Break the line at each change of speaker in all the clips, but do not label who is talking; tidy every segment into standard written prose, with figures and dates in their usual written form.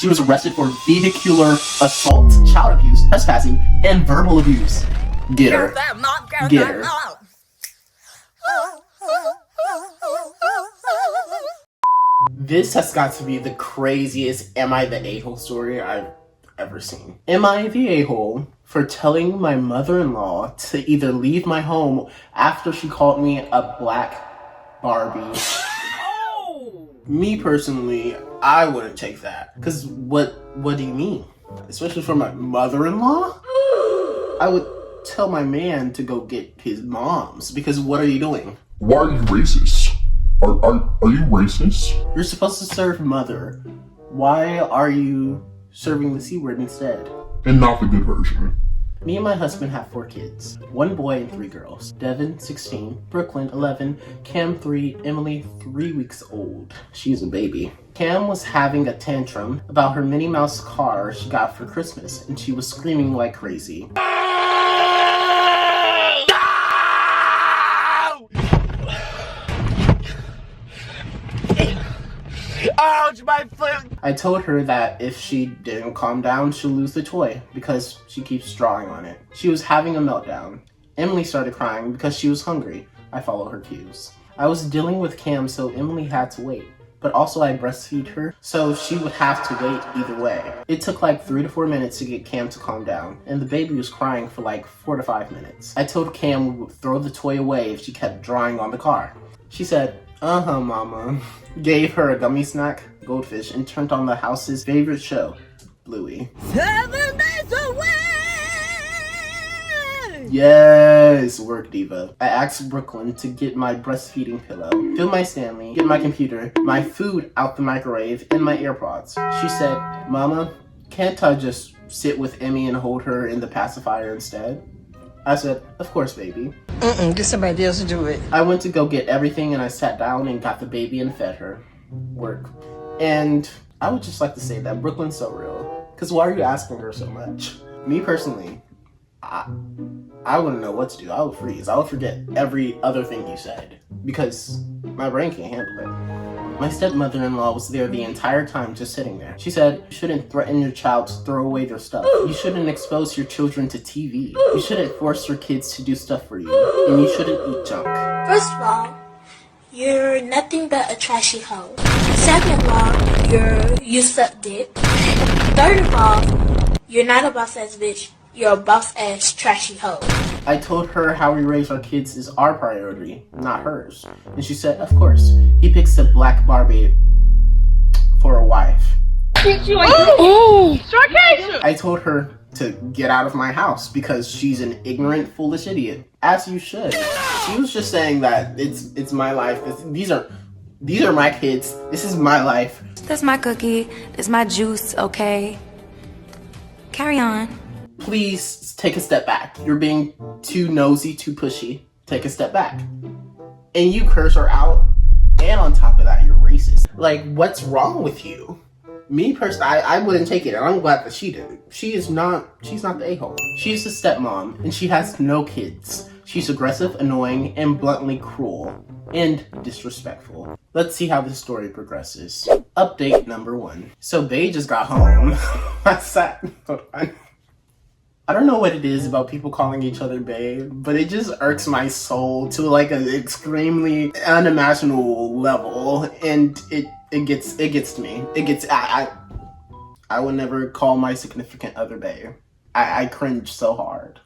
She was arrested for vehicular assault, child abuse, trespassing, and verbal abuse. Get her. Get her. This has got to be the craziest Am I the A-hole story I've ever seen. Am I the a-hole for telling my mother-in-law to either leave my home after she called me a black Barbie? Me personally, I wouldn't take that. Cause what do you mean? Especially for my mother-in-law? I would tell my man to go get his mom's, because what are you doing?
Why are you racist? Are you racist?
You're supposed to serve mother. Why are you serving the C word instead?
And not the good version.
Me and my husband have 4 kids. 1 boy and 3 girls. Devin, 16. Brooklyn, 11. Cam, 3. Emily, 3 weeks old. She's a baby. Cam was having a tantrum about her Minnie Mouse car she got for Christmas, and she was screaming like crazy. Ouch, my foot! I told her that if she didn't calm down, she'll lose the toy because she keeps drawing on it. She was having a meltdown. Emily started crying because she was hungry. I followed her cues. I was dealing with Cam, so Emily had to wait. But also I breastfeed her, so she would have to wait either way. It took like 3 to 4 minutes to get Cam to calm down, and the baby was crying for like 4 to 5 minutes. I told Cam we would throw the toy away if she kept drawing on the car. She said, "Uh-huh, mama." Gave her a gummy snack, Goldfish, and turned on the house's favorite show, Bluey.
7 days away!
Yes, work diva. I asked Brooklyn to get my breastfeeding pillow, fill my Stanley, get my computer, my food out the microwave, and my AirPods. She said, "Mama, can't I just sit with Emmy and hold her in the pacifier instead?" I said, "Of course, baby."
Get somebody else to do it.
I went to go get everything and I sat down and got the baby and fed her. Work. And I would just like to say that Brooklyn's so real. Because why are you asking her so much? Me personally, I wouldn't know what to do. I would freeze. I would forget every other thing you said. Because my brain can't handle it. My stepmother-in-law was there the entire time, just sitting there. She said, "You shouldn't threaten your child to throw away their stuff. You shouldn't expose your children to TV. You shouldn't force your kids to do stuff for you. And you shouldn't eat junk."
First of all, you're nothing but a trashy hoe. Second of all, you suck dick. Third of all, you're not a boss ass bitch. You're a boss ass trashy hoe.
I told her how we raise our kids is our priority, not hers. And she said, "Of course, he picks a black Barbie for a wife." I told her to get out of my house because she's an ignorant, foolish idiot. As you should. She was just saying that it's my life. These are my kids. This is my life.
That's my cookie. That's my juice, okay? Carry on.
Please take a step back. You're being too nosy, too pushy. Take a step back. And you curse her out, and on top of that, you're racist. Like, what's wrong with you? Me personally, I wouldn't take it, and I'm glad that she didn't. She's not the a-hole. She's a stepmom, and she has no kids. She's aggressive, annoying, and bluntly cruel. And disrespectful. Let's see how this story progresses. Update number 1. So Bae just got home. I don't know what it is about people calling each other babe, but it just irks my soul to like an extremely unimaginable level, and it gets to me. I would never call my significant other babe. I cringe so hard.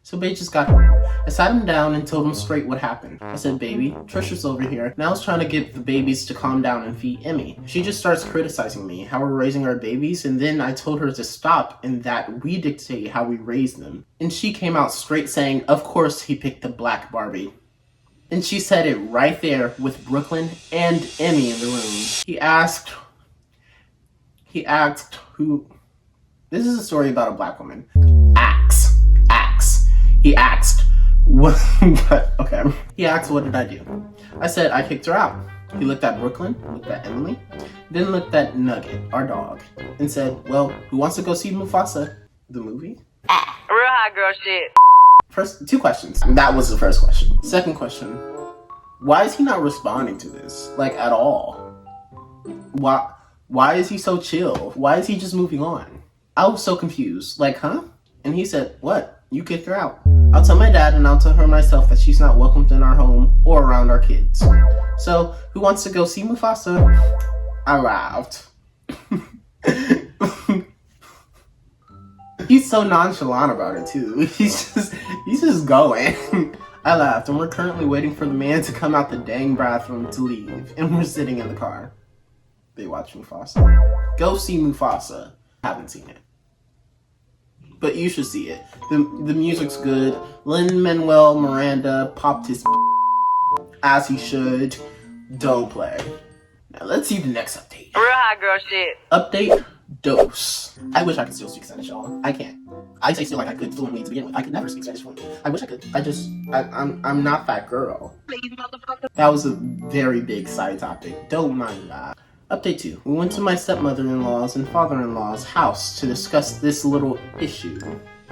So Bae just got home. I sat him down and told him straight what happened. I said, "Baby, Trisha's over here. Now I was trying to get the babies to calm down and feed Emmy. She just starts criticizing me, how we're raising our babies, and then I told her to stop and that we dictate how we raise them. And she came out straight saying, of course he picked the black Barbie. And she said it right there with Brooklyn and Emmy in the room. He asked who... This is a story about a black woman. He asked, what? Okay. He asked, what did I do? I said, I kicked her out. He looked at Brooklyn, looked at Emily, then looked at Nugget, our dog, and said, well, who wants to go see Mufasa, the movie?
Real hot girl shit.
First, 2 questions. That was the first question. Second question, why is he not responding to this? Like, at all? Why is he so chill? Why is he just moving on? I was so confused. Like, huh? And he said, what? You kicked her out. I'll tell my dad and I'll tell her myself that she's not welcomed in our home or around our kids. So, who wants to go see Mufasa? I laughed. He's so nonchalant about it too. He's just going. I laughed, and we're currently waiting for the man to come out the dang bathroom to leave, and we're sitting in the car. They watch Mufasa. Go see Mufasa. Haven't seen it, but you should see it. The music's good. Lin-Manuel Miranda popped his as he should. Don't play. Now let's see the next update.
Real hot girl shit.
Update dose. I wish I could still speak Spanish, y'all. I can't. I say still like I could fluently to begin with. I could never speak Spanish fluently. I wish I could. I'm not that girl. That was a very big side topic. Don't mind that. Update 2. We went to my stepmother-in-law's and father-in-law's house to discuss this little issue.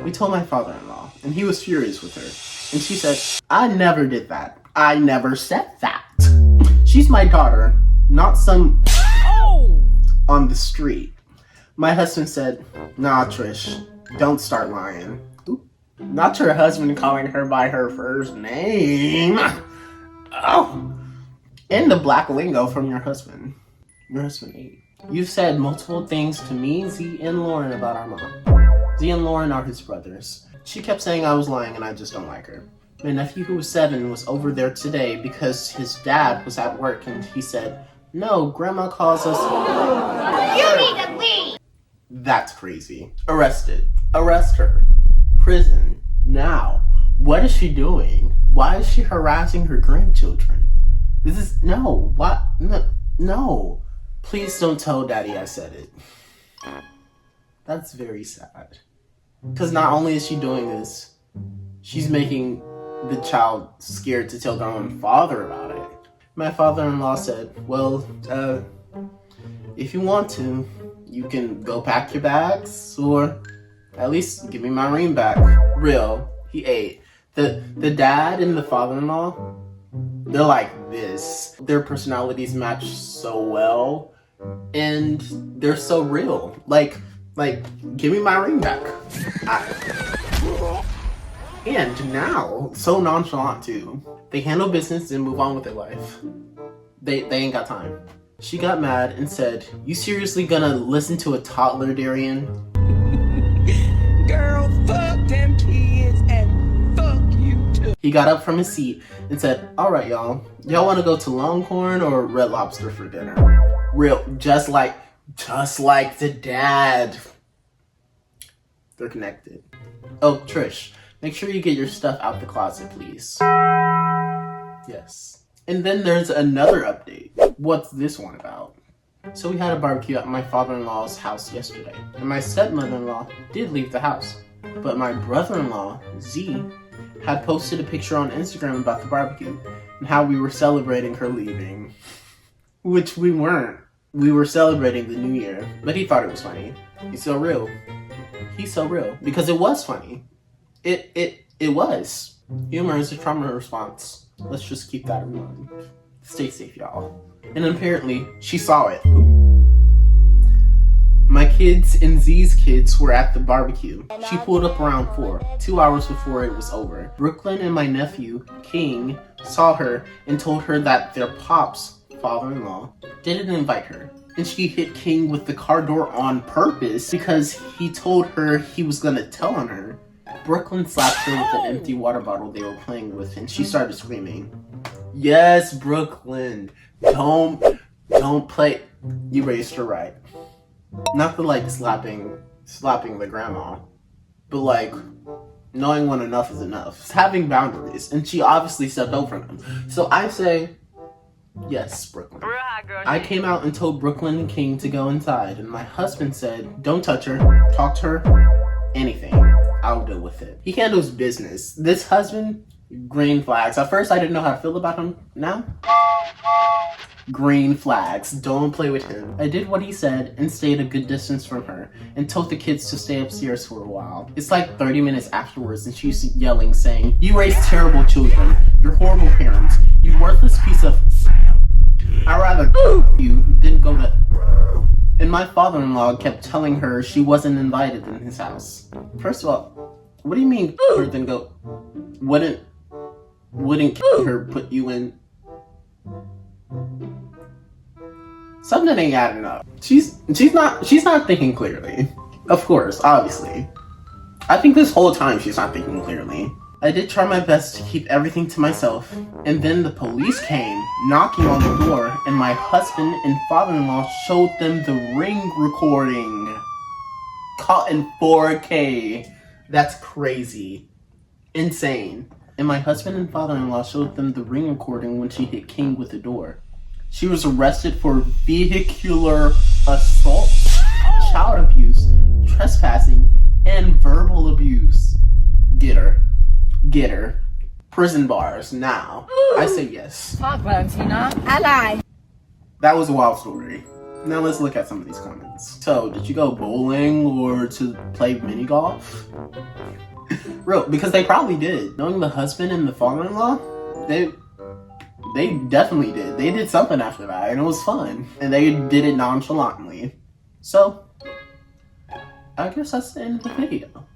We told my father-in-law, and he was furious with her. And she said, I never did that. I never said that. She's my daughter, not some on the street. My husband said, nah, Trish, don't start lying. Oop. Not your husband calling her by her first name. Oh. And the black lingo from your husband. Your husband ate. You've said multiple things to me, Z, and Lauren about our mom. Z and Lauren are his brothers. She kept saying I was lying and I just don't like her. My nephew, who was 7, was over there today because his dad was at work and he said, no, Grandma calls us...
You need to leave!
That's crazy. Arrested. Arrest her. Prison. Now. What is she doing? Why is she harassing her grandchildren? This is... No. What? No. Please don't tell Daddy I said it. That's very sad. Because not only is she doing this, she's making the child scared to tell their own father about it. My father-in-law said, well, if you want to, you can go pack your bags, or at least give me my ring back. Real. He ate. The dad and the father-in-law, they're like this. Their personalities match so well, and they're so real. Like, give me my ring back. And now, so nonchalant too. They handle business and move on with their life. They ain't got time. She got mad and said, you seriously gonna listen to a toddler, Darian?
Girl, fuck them kids and fuck you too.
He got up from his seat and said, alright y'all wanna go to Longhorn or Red Lobster for dinner? Real, just like the dad. They're connected. Oh, Trish, make sure you get your stuff out the closet, please. Yes. And then there's another update. What's this one about? So we had a barbecue at my father-in-law's house yesterday, and my stepmother-in-law did leave the house. But my brother-in-law, Z, had posted a picture on Instagram about the barbecue and how we were celebrating her leaving. Which we weren't. We were celebrating the new year, but he thought it was funny. He's so real. He's so real. Because it was funny. It was. Humor is a trauma response. Let's just keep that in mind. Stay safe, y'all. And apparently, she saw it. My kids and Z's kids were at the barbecue. She pulled up around 4, 2 hours before it was over. Brooklyn and my nephew, King, saw her and told her that their pops, father-in-law, didn't invite her. And she hit King with the car door on purpose because he told her he was gonna tell on her. Brooklyn slapped her with an empty water bottle they were playing with and she started screaming. Yes, Brooklyn, don't play. You raised her right. Not the like slapping the grandma, but like knowing when enough is enough. It's having boundaries, and she obviously stepped over them. So I say, yes, Brooklyn.
Real hot girl
I
shit.
came out and told Brooklyn and King to go inside, and my husband said, don't touch her, talk to her, anything. I'll deal with it. He handles business. This husband, green flags. At first, I didn't know how to feel about him. Now, green flags. Don't play with him. I did what he said and stayed a good distance from her and told the kids to stay upstairs for a while. It's like 30 minutes afterwards and she's yelling, saying, you raised terrible children. You're horrible parents. You worthless piece of... I'd rather you than go to... And my father-in-law kept telling her she wasn't invited in his house. First of all, what do you mean her then go? Wouldn't her put you in? Something ain't adding up. She's not thinking clearly. Of course, obviously. I think this whole time she's not thinking clearly. I did try my best to keep everything to myself, and then the police came, knocking on the door, and my husband and father-in-law showed them the ring recording. Caught in 4K. That's crazy. Insane. And my husband and father-in-law showed them the ring recording when she hit King with the door. She was arrested for vehicular assault, child abuse, trespassing, and verbal abuse. Get her. Get her. Prison bars, now. I say yes.
Talk, Valentina. I lie.
That was a wild story. Now let's look at some of these comments. So, did you go bowling or to play mini golf? Real, because they probably did. Knowing the husband and the father-in-law, they definitely did. They did something after that, and it was fun. And they did it nonchalantly. So, I guess that's the end of the video.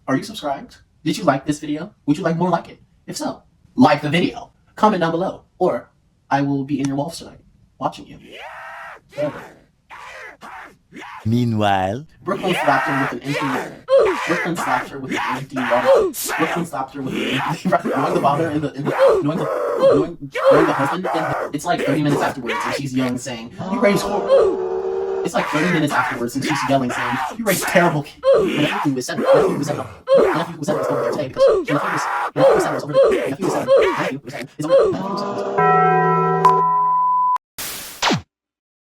Are you subscribed? Did you like this video? Would you like more like it? If so, like the video. Comment down below. Or I will be in your walls tonight, watching you.
Meanwhile,
Brooklyn slapped her with an empty water. Brooklyn slapped her with an empty water. Brooklyn slapped her with an empty water. Knowing the father and knowing the husband, and it's like 30 minutes afterwards and she's yelling saying, "You raised horrible." It's like 30 minutes afterwards and she's yelling saying, "You raised terrible kids." And everything was said. And everything was said over there today because and everything was said over there. And everything was said over there.